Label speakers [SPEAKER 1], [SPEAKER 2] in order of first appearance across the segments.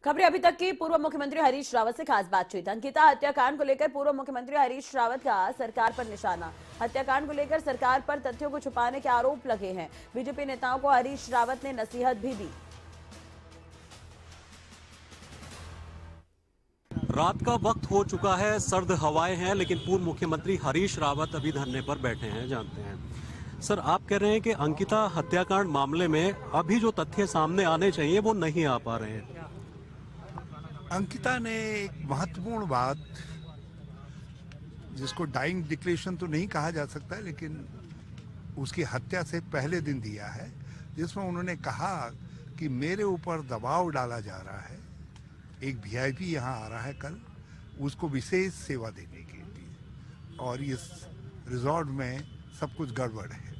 [SPEAKER 1] खबरें अभी तक की। पूर्व मुख्यमंत्री हरीश रावत से खास बातचीत। अंकिता हत्याकांड को लेकर पूर्व मुख्यमंत्री हरीश रावत का सरकार पर निशाना। हत्याकांड को लेकर सरकार पर तथ्यों को छुपाने के आरोप लगे हैं। बीजेपी नेताओं को हरीश रावत ने नसीहत भी दी।
[SPEAKER 2] रात का वक्त हो चुका है, सर्द हवाएं हैं, लेकिन पूर्व मुख्यमंत्री हरीश रावत अभी धरने पर बैठे हैं। जानते हैं सर, आप कह रहे हैं कि अंकिता हत्याकांड मामले में अभी जो तथ्य सामने आने चाहिए वो नहीं आ पा रहे हैं।
[SPEAKER 3] अंकिता ने एक महत्वपूर्ण बात, जिसको डाइंग डिक्लेरेशन तो नहीं कहा जा सकता, लेकिन उसकी हत्या से पहले दिन दिया है, जिसमें उन्होंने कहा कि मेरे ऊपर दबाव डाला जा रहा है। एक वीआईपी यहाँ आ रहा है कल, उसको विशेष सेवा देने के लिए, और इस रिजॉर्ट में सब कुछ गड़बड़ है,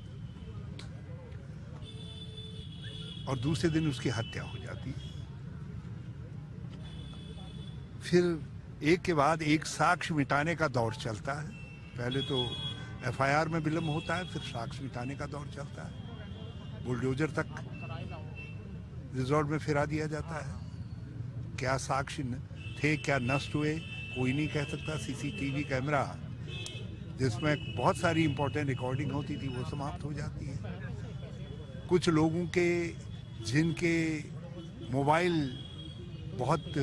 [SPEAKER 3] और दूसरे दिन उसकी हत्या हो जाती है। फिर एक के बाद एक साक्ष्य मिटाने का दौर चलता है। पहले तो एफआईआर में विलंब होता है, फिर साक्ष्य मिटाने का दौर चलता है। बुलडोजर तक रिजॉर्ट में फिरा दिया जाता है। क्या साक्ष्य थे, क्या नष्ट हुए, कोई नहीं कह सकता। सीसीटीवी कैमरा जिसमें बहुत सारी इंपॉर्टेंट रिकॉर्डिंग होती थी, वो समाप्त हो जाती है। कुछ लोगों के जिनके मोबाइल बहुत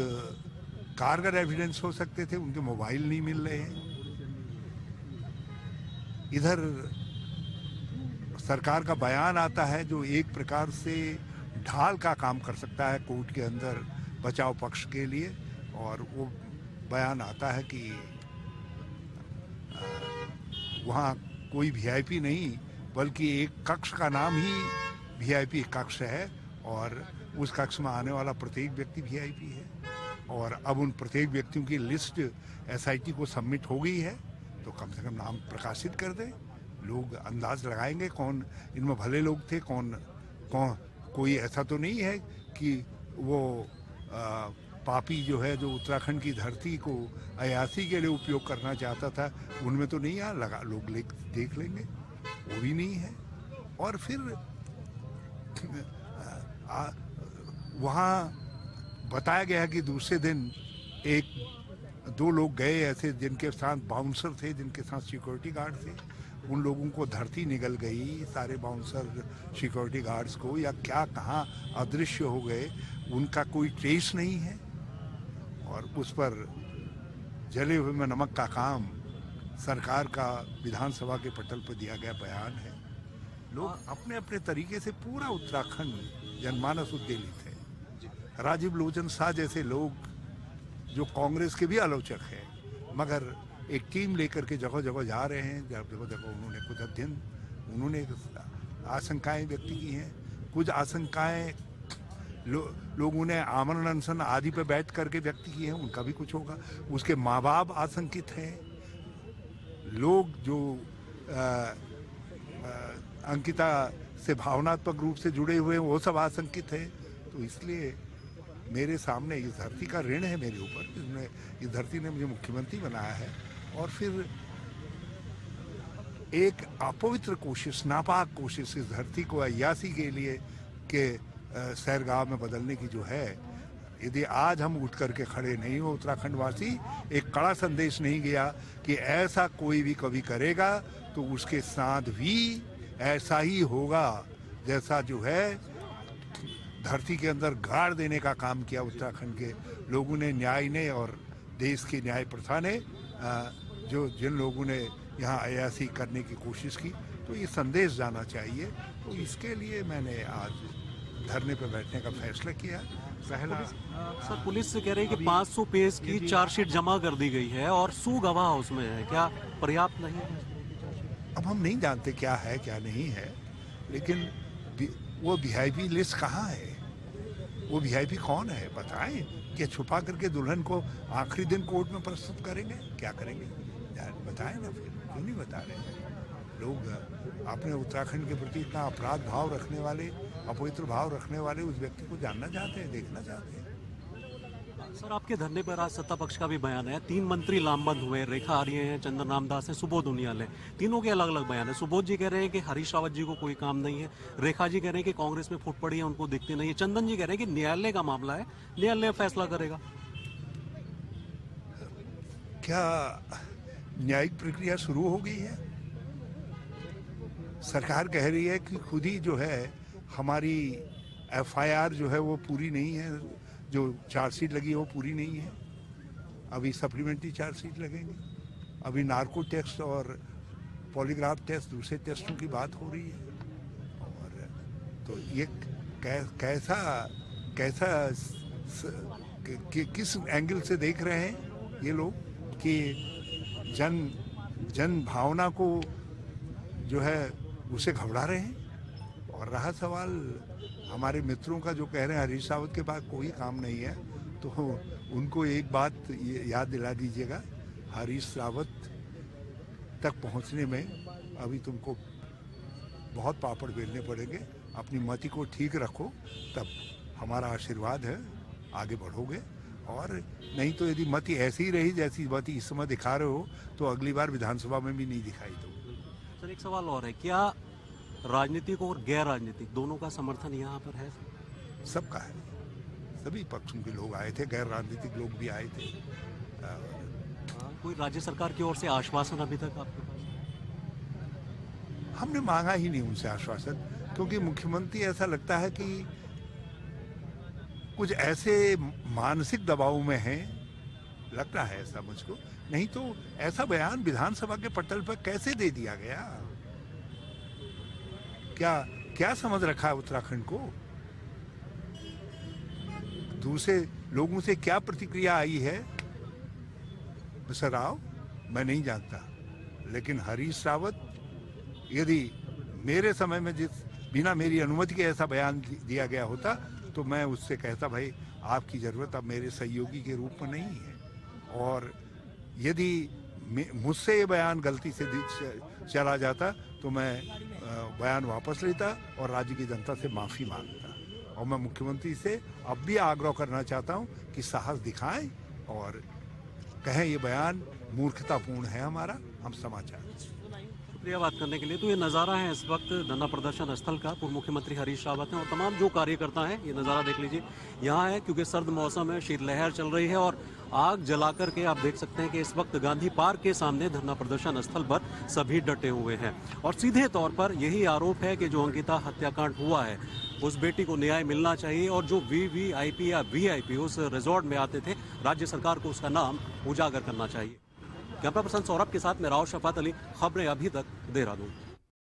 [SPEAKER 3] कारगर एविडेंस हो सकते थे, उनके मोबाइल नहीं मिल रहे हैं। इधर सरकार का बयान आता है जो एक प्रकार से ढाल का काम कर सकता है कोर्ट के अंदर बचाव पक्ष के लिए, और वो बयान आता है कि वहाँ कोई वीआईपी नहीं, बल्कि एक कक्ष का नाम ही वीआईपी कक्ष है, और उस कक्ष में आने वाला प्रत्येक व्यक्ति वीआईपी है। और अब उन प्रत्येक व्यक्तियों की लिस्ट एसआईटी को सबमिट हो गई है, तो कम से कम नाम प्रकाशित कर दें। लोग अंदाज लगाएंगे कौन इनमें भले लोग थे, कौन कोई ऐसा तो नहीं है कि वो पापी जो है, जो उत्तराखंड की धरती को अयासी के लिए उपयोग करना चाहता था, उनमें तो नहीं आ लगा। लोग देख लेंगे, वो भी नहीं है। और फिर वहाँ बताया गया कि दूसरे दिन दो लोग गए ऐसे, जिनके साथ बाउंसर थे, जिनके साथ सिक्योरिटी गार्ड थे। उन लोगों को धरती निगल गई, सारे बाउंसर सिक्योरिटी गार्ड्स को, या क्या कहाँ अदृश्य हो गए, उनका कोई ट्रेस नहीं है। और उस पर जले हुए में नमक का काम सरकार का विधानसभा के पटल पर दिया गया बयान है। लोग अपने अपने तरीके से, पूरा उत्तराखंड जनमानस उद्वेलित है। राजीव लोचन शाह जैसे लोग जो कांग्रेस के भी आलोचक हैं, मगर एक टीम लेकर के जगह जगह जा रहे हैं। जगह जगह उन्होंने कुछ अध्ययन, उन्होंने आशंकाएं व्यक्त की हैं। कुछ आशंकाएं लोगों ने आमरण अनशन आदि पे बैठ करके व्यक्त की हैं, उनका भी कुछ होगा। उसके माँ बाप आशंकित हैं। लोग जो अंकिता से भावनात्मक रूप से जुड़े हुए हैं, वो सब आशंकित हैं। तो इसलिए मेरे सामने इस धरती का ऋण है मेरे ऊपर, इस धरती ने मुझे मुख्यमंत्री बनाया है। और फिर एक अपवित्र कोशिश, नापाक कोशिश इस धरती को अय्यासी के लिए के सैरगाह में बदलने की जो है, यदि आज हम उठ करके खड़े नहीं हो उत्तराखंडवासी, एक कड़ा संदेश नहीं गया कि ऐसा कोई भी कभी करेगा तो उसके साथ भी ऐसा ही होगा, जैसा जो है धरती के अंदर गाड़ देने का काम किया उत्तराखंड के लोगों ने, न्याय ने, और देश की न्याय प्रथा ने, जिन लोगों ने यहाँ अयासी करने की कोशिश की। तो ये संदेश जाना चाहिए। तो इसके लिए मैंने आज धरने पर बैठने का फैसला किया। पहला
[SPEAKER 2] सर, पुलिस से कह रही है कि 500 पेज की चार्जशीट जमा कर दी गई है और 100 गवाह उसमें है, क्या पर्याप्त नहीं है?
[SPEAKER 3] अब हम नहीं जानते क्या है क्या नहीं है, लेकिन वो वीआईपी लिस्ट कहाँ है, वो वीआईपी कौन है, बताएं। क्या छुपा करके दुल्हन को आखिरी दिन कोर्ट में प्रस्तुत करेंगे? क्या करेंगे? बताएं ना। फिर क्यों नहीं बता रहे? लोग अपने उत्तराखंड के प्रति इतना अपराध भाव रखने वाले, अपवित्र भाव रखने वाले उस व्यक्ति को जानना चाहते हैं, देखना चाहते हैं।
[SPEAKER 2] सर आपके धरने पर आज सत्ता पक्ष का भी बयान है। 3 मंत्री लामबंद हुए, रेखा आर्य हैं, चंद्र रामदास हैं, सुबोध उनियाल है। तीनों के अलग अलग बयान है। सुबोध जी कह रहे हैं कि हरीश रावत जी को कोई काम नहीं है, रेखा जी कह रहे हैं कि कांग्रेस में फूट पड़ी है, उनको दिखती नहीं है, चंदन जी कह रहे हैं कि न्यायालय का मामला है, न्यायालय फैसला करेगा।
[SPEAKER 3] क्या न्यायिक प्रक्रिया शुरू हो गई है? सरकार कह रही है कि खुद ही जो है हमारी एफआईआर जो है वो पूरी नहीं है, जो चार्जशीट लगी है वो पूरी नहीं है। अभी सप्लीमेंट्री चार्जशीट लगेंगे। अभी नार्को टेस्ट और पॉलीग्राफ टेस्ट, दूसरे टेस्टों की बात हो रही है। और तो ये कैसा किस एंगल से देख रहे हैं ये लोग कि जन भावना को जो है उसे घबरा रहे हैं। और रहा सवाल हमारे मित्रों का जो कह रहे हैं हरीश रावत के पास कोई काम नहीं है, तो उनको एक बात याद दिला दीजिएगा, हरीश रावत तक पहुंचने में अभी तुमको बहुत पापड़ बेलने पड़ेंगे। अपनी मति को ठीक रखो, तब हमारा आशीर्वाद है, आगे बढ़ोगे। और नहीं तो यदि मति ऐसी ही रही जैसी मति इस समय दिखा रहे हो तो अगली बार विधानसभा में भी नहीं दिखाई दो।
[SPEAKER 2] सर एक सवाल और है, क्या राजनीतिक और गैर राजनीतिक दोनों का समर्थन यहाँ पर है?
[SPEAKER 3] सबका है, सभी पक्षों के लोग आए थे, गैर राजनीतिक लोग भी आए थे।
[SPEAKER 2] कोई राज्य सरकार की ओर से आश्वासन अभी तक आपके पास?
[SPEAKER 3] हमने मांगा ही नहीं उनसे आश्वासन, क्योंकि मुख्यमंत्री ऐसा लगता है कि कुछ ऐसे मानसिक दबाव में हैं, लगता है ऐसा मुझको। नहीं तो ऐसा बयान विधानसभा के पटल पर कैसे दे दिया गया? क्या समझ रखा है उत्तराखंड को? दूसरे लोगों से क्या प्रतिक्रिया आई है मिस्टर राव, मैं नहीं जानता। लेकिन हरीश रावत, यदि मेरे समय में बिना मेरी अनुमति के ऐसा बयान दिया गया होता तो मैं उससे कहता, भाई आपकी ज़रूरत अब मेरे सहयोगी के रूप में नहीं है। और यदि मुझसे ये बयान गलती से चला जाता तो मैं बयान वापस लेता और राज्य की जनता से माफ़ी मांगता। और मैं मुख्यमंत्री से अब भी आग्रह करना चाहता हूं कि साहस दिखाएं और कहें ये बयान मूर्खतापूर्ण है हमारा, हम समाचार।
[SPEAKER 2] शुक्रिया बात करने के लिए। तो ये नज़ारा है इस वक्त धरना प्रदर्शन स्थल का। पूर्व मुख्यमंत्री हरीश रावत हैं और तमाम जो कार्यकर्ता हैं, ये नज़ारा देख लीजिए। यहाँ है क्योंकि सर्द मौसम है, शीतलहर चल रही है और आग जला करके आप देख सकते हैं कि इस वक्त गांधी पार्क के सामने धरना प्रदर्शन स्थल पर सभी डटे हुए हैं। और सीधे तौर पर यही आरोप है कि जो अंकिता हत्याकांड हुआ है उस बेटी को न्याय मिलना चाहिए और जो वीवीआईपी या वीआईपी उस रिजॉर्ट में आते थे, राज्य सरकार को उसका नाम उजागर करना चाहिए। कैमरा पर्सन सौरभ के साथ मैं राव शफात अली, खबरें अभी तक, देहरादून।